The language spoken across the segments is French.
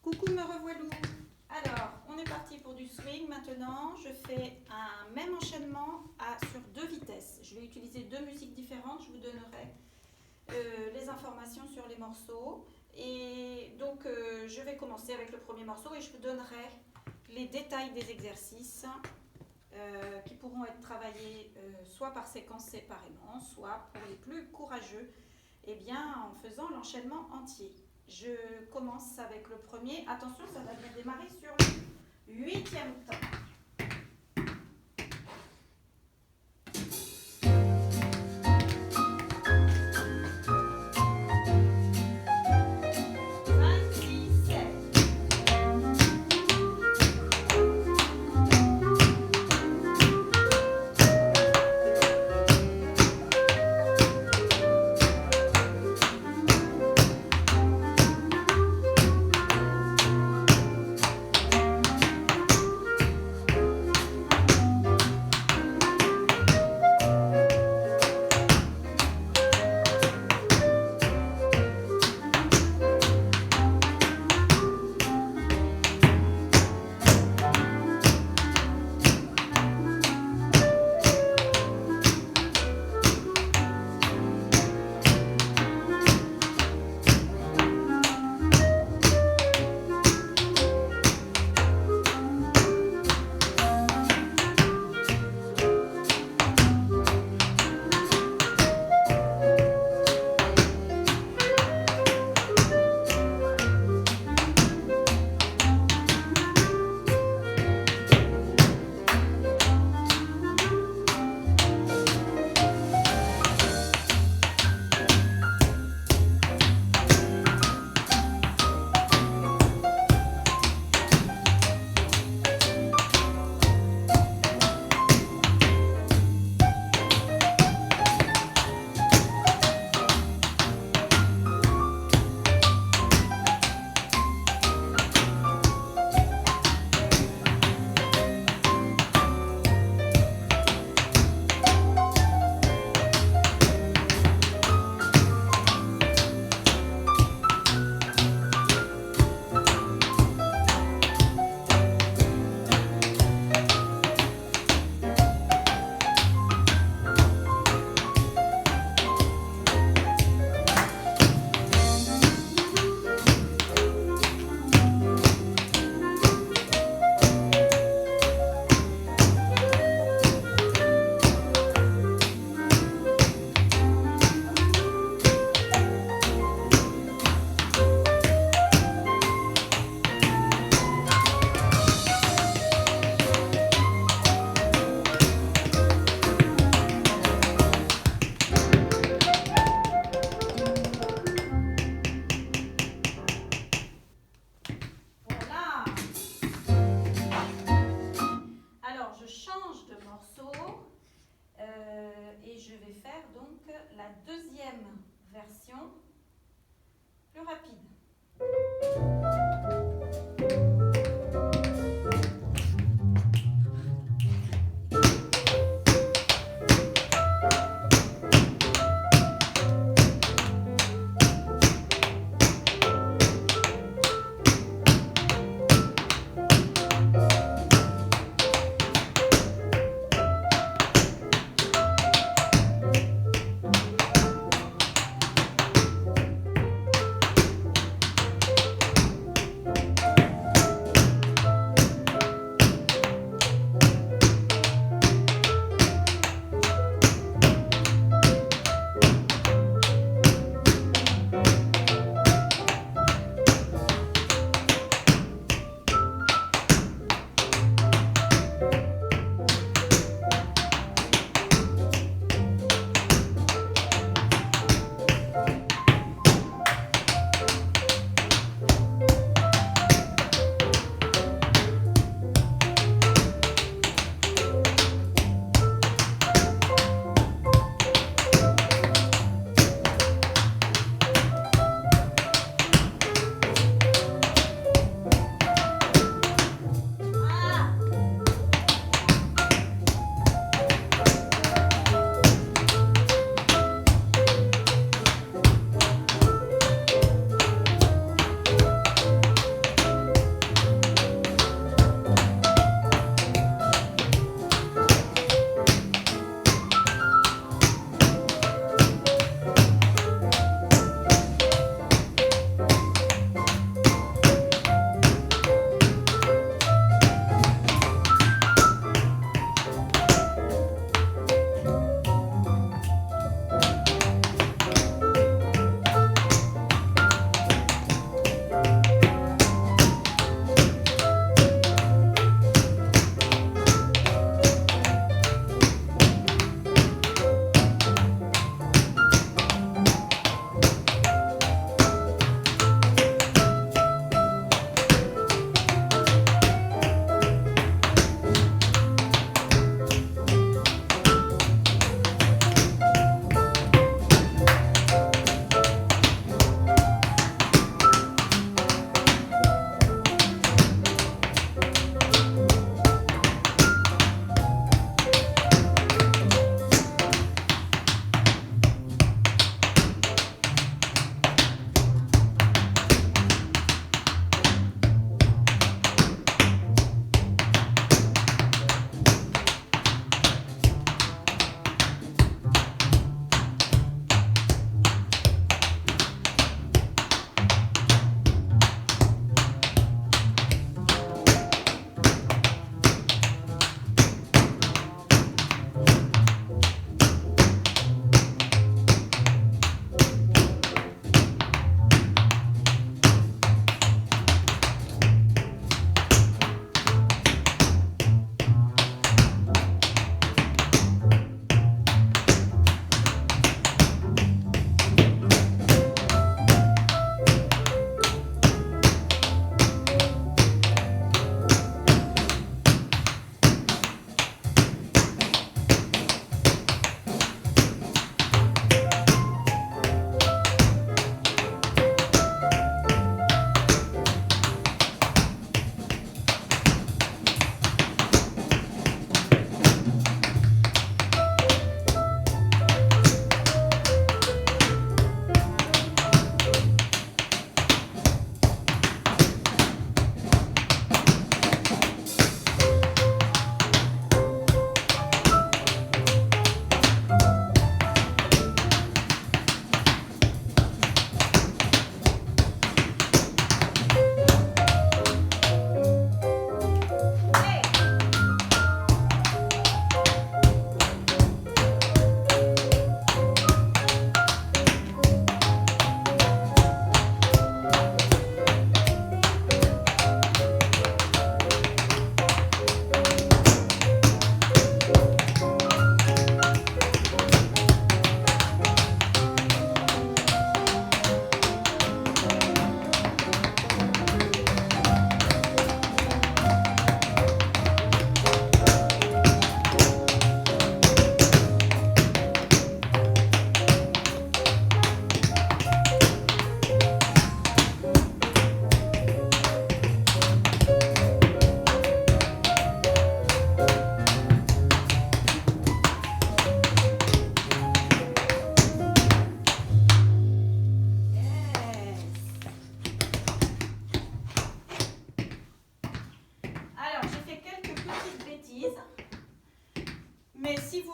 Coucou, me revoilà. Alors, on est parti pour du swing maintenant. Je fais un même enchaînement sur 2 vitesses. Je vais utiliser 2 musiques différentes. Je vous donnerai les informations sur les morceaux. Et donc, je vais commencer avec le premier morceau et je vous donnerai les détails des exercices qui pourront être travaillés soit par séquence séparément, soit pour les plus courageux, eh bien, en faisant l'enchaînement entier. Je commence avec le premier. Attention, ça va bien démarrer sur le 8e temps. Et je vais faire donc la 2e version plus rapide.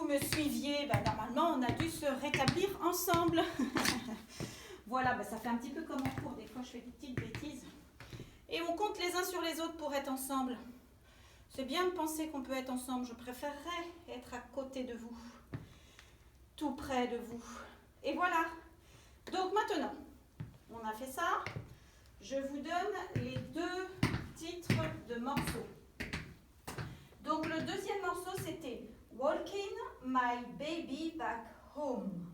me suiviez, normalement on a dû se rétablir ensemble. Voilà, ça fait un petit peu comme en cours, des fois je fais des petites bêtises. Et on compte les uns sur les autres pour être ensemble. C'est bien de penser qu'on peut être ensemble, je préférerais être à côté de vous, tout près de vous. Et voilà, donc maintenant, on a fait ça, je vous donne les 2 titres de morceaux. Donc le deuxième morceau c'était Walking My Baby Back Home.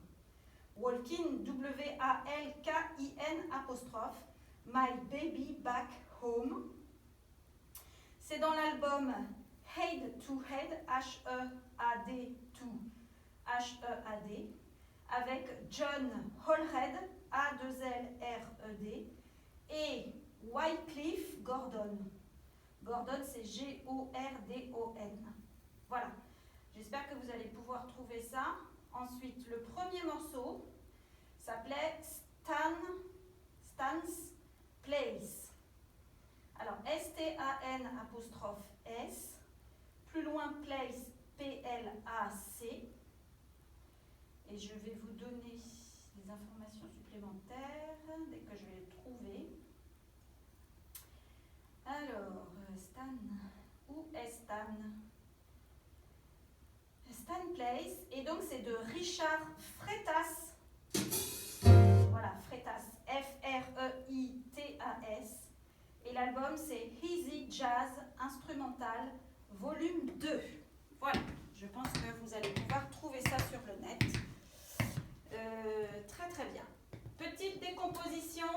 Walking, W-A-L-K-I-N apostrophe, My Baby Back Home. C'est dans l'album Head to Head, H-E-A-D to H-E-A-D, avec John Holred, A-2-L-R-E-D, et Wycliffe Gordon. Gordon, c'est G-O-R-D-O-N. Voilà. J'espère que vous allez pouvoir trouver ça. Ensuite, le premier morceau s'appelait Stan's Place. Alors, S-T-A-N apostrophe S, plus loin Place, P-L-A-C. Et je vais vous donner des informations supplémentaires dès que je vais le trouver. Alors, Stan, où est Stan? Stan Place, et donc c'est de Richard Freitas. Voilà, Freitas, F-R-E-I-T-A-S. Et l'album c'est Easy Jazz Instrumental, volume 2. Voilà, je pense que vous allez pouvoir trouver ça sur le net. Très très bien. Petite décomposition,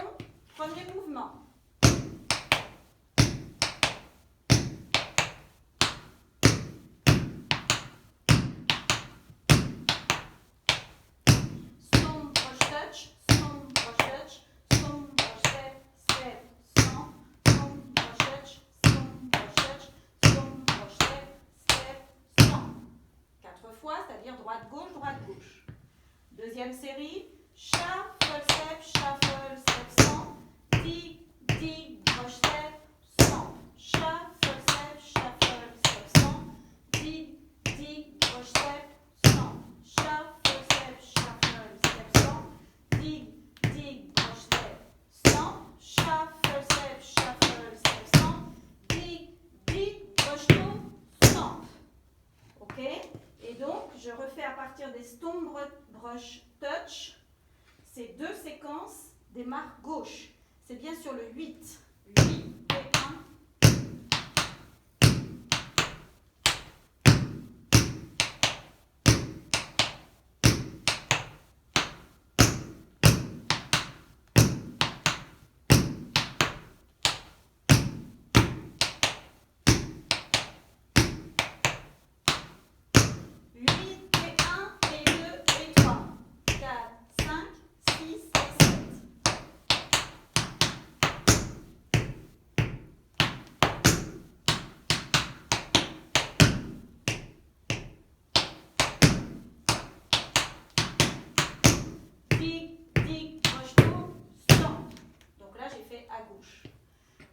premier mouvement. C'est-à-dire droite-gauche, droite-gauche. Deuxième série, shuffle, step, stomp, dig, dig, brush, step, stomp. Shuffle, step, stomp, dig, dig, brush, step, stomp. Shuffle, step, stomp, dig, dig, brush, step, stomp. Shuffle, step, stomp, dig, dig, brush, stomp. Ok? Et donc, je refais à partir des Stomp Brush Touch ces 2 séquences des marques gauche. C'est bien sur le 8. 8 et 1.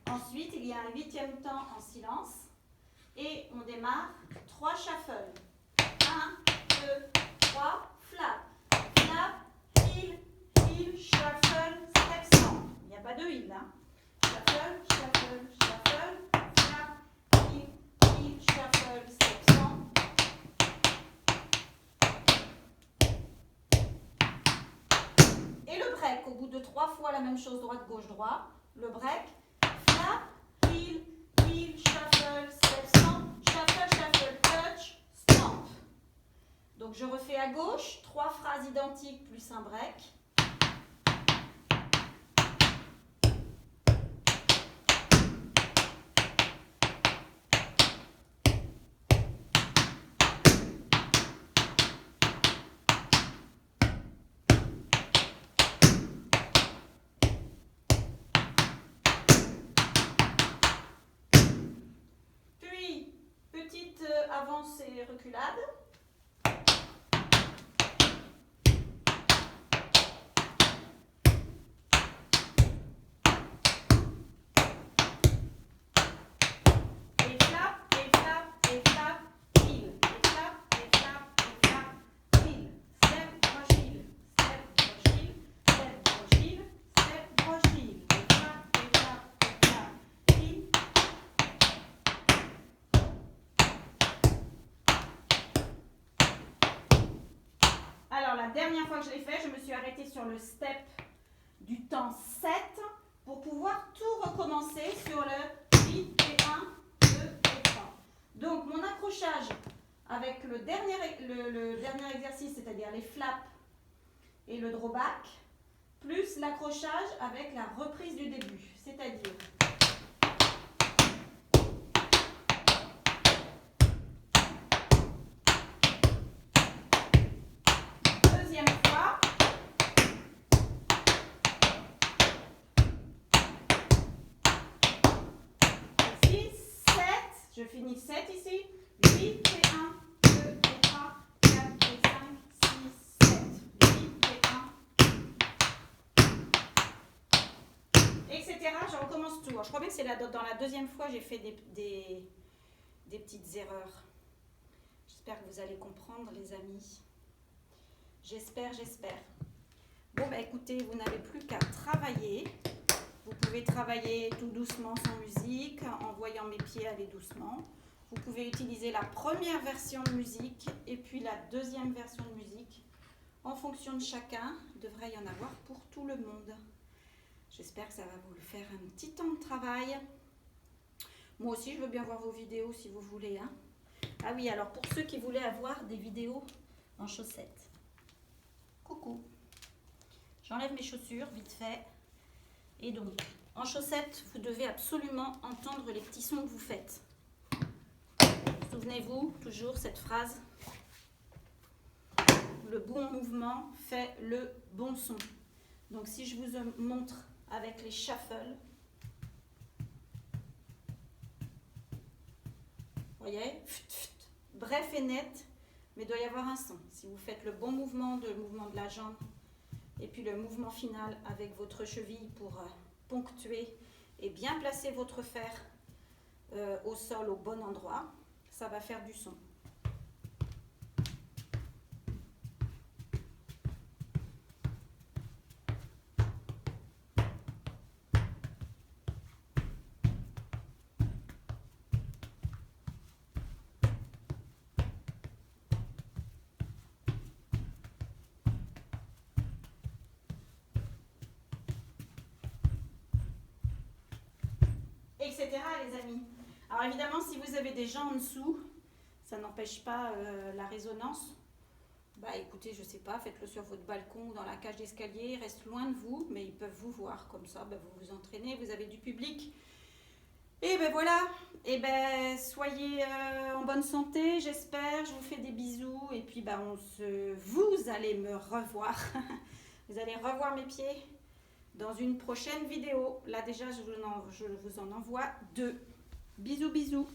Ensuite, il y a un 8e temps en silence et on démarre 3 shuffles. 1, 2, 3, flap. Flap, heel, heel, shuffle, step, stomp. Il n'y a pas de heel, hein. Shuffle, shuffle, shuffle, flap, heel, heel, shuffle, step, stomp. Et le break, au bout de 3 fois la même chose, droite, gauche, droit. Le break. Flap, heel, heel, shuffle, step, stomp, shuffle, shuffle, touch, stomp. Donc je refais à gauche, 3 phrases identiques plus un break. Petite avancée reculade. Et flap, et flap, et flap, heel. Et flap, et flap, et flap, dernière fois que je l'ai fait, je me suis arrêtée sur le step du temps 7 pour pouvoir tout recommencer sur le 8 et 1, 2 et 3. Donc mon accrochage avec le dernier exercice, c'est-à-dire les flaps et le drawback, plus l'accrochage avec la reprise du début, c'est-à-dire deuxième fois, ici, 7, je finis 7 ici, 8 et 1, 2 et 3, 4 et 5, 6, 7, 8 et 1, etc. Je recommence tout. Je crois bien que c'est dans la deuxième fois j'ai fait des petites erreurs. J'espère que vous allez comprendre, les amis. J'espère. Bon, bah écoutez, vous n'avez plus qu'à travailler. Vous pouvez travailler tout doucement sans musique, en voyant mes pieds aller doucement. Vous pouvez utiliser la première version de musique et puis la deuxième version de musique. En fonction de chacun, il devrait y en avoir pour tout le monde. J'espère que ça va vous faire un petit temps de travail. Moi aussi, je veux bien voir vos vidéos si vous voulez. Hein. Ah oui, alors pour ceux qui voulaient avoir des vidéos en chaussettes. Coucou. J'enlève mes chaussures vite fait. Et donc, en chaussettes, vous devez absolument entendre les petits sons que vous faites. Souvenez-vous toujours cette phrase. Le bon mouvement fait le bon son. Donc si je vous montre avec les shuffles, vous voyez, bref et net, mais il doit y avoir un son. Si vous faites le bon mouvement, le mouvement de la jambe, et puis le mouvement final avec votre cheville pour ponctuer et bien placer votre fer au sol au bon endroit, ça va faire du son. Etc. les amis. Alors évidemment, si vous avez des gens en dessous, ça n'empêche pas la résonance. Bah écoutez, je sais pas, faites-le sur votre balcon ou dans la cage d'escalier, ils restent loin de vous, mais ils peuvent vous voir comme ça, bah, vous vous entraînez, vous avez du public. Et ben voilà, et ben soyez en bonne santé, j'espère, je vous fais des bisous, et puis bah, vous allez me revoir, vous allez revoir mes pieds dans une prochaine vidéo. Là déjà, je vous en envoie 2. Bisous, bisous.